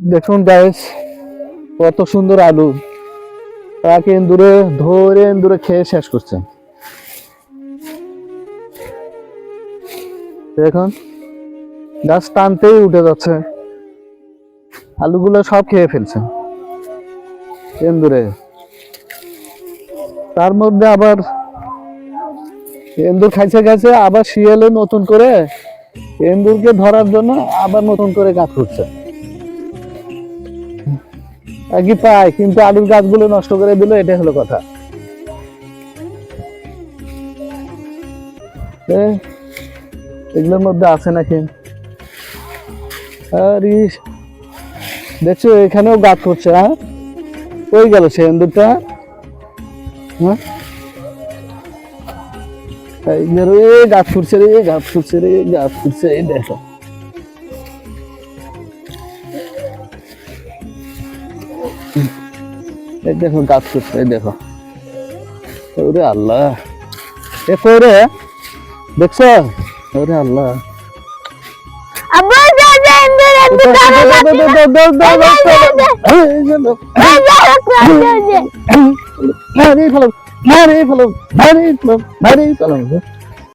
দেখুন গাইস, কত সুন্দর আলু। তাকে এন্দুরে ধরে এন্দুরে খেয়ে শেষ করছে। দেখুন গাছ টানতেই উঠে যাচ্ছে, আলুগুলো সব খেয়ে ফেলছে এন্দুরে। তার মধ্যে আবার এন্দুর খাইছে খাইছে আবার শিয়ালে নতুন করে এন্দুরকে ধরার জন্য আবার নতুন করে গাছ খুঁজছে। একই পায়, কিন্তু আলুর গাছগুলো নষ্ট করে দিল, এটাই হলো কথা। এগুলোর মধ্যে আছে নাকি? আরে দেখছো এখানেও গাছ করছে। হ্যাঁ, কই গেল সে এন্দুরটা? হ্যাঁ, গাছ ফুটছে রে, গাছ ফুটছে রে, গাছ ফুটছে। এই দেখো, এই দেখো গাছ ফুটছে, এই দেখো। ওরে আল্লাহ, এ কই রে? দেখছো? ওরে আল্লাহ, আব্বা যা যা এন্ডার এন্ডার মারি ফেলো, মারি ফেলো, মারি ফেলো, মারি ফেলো।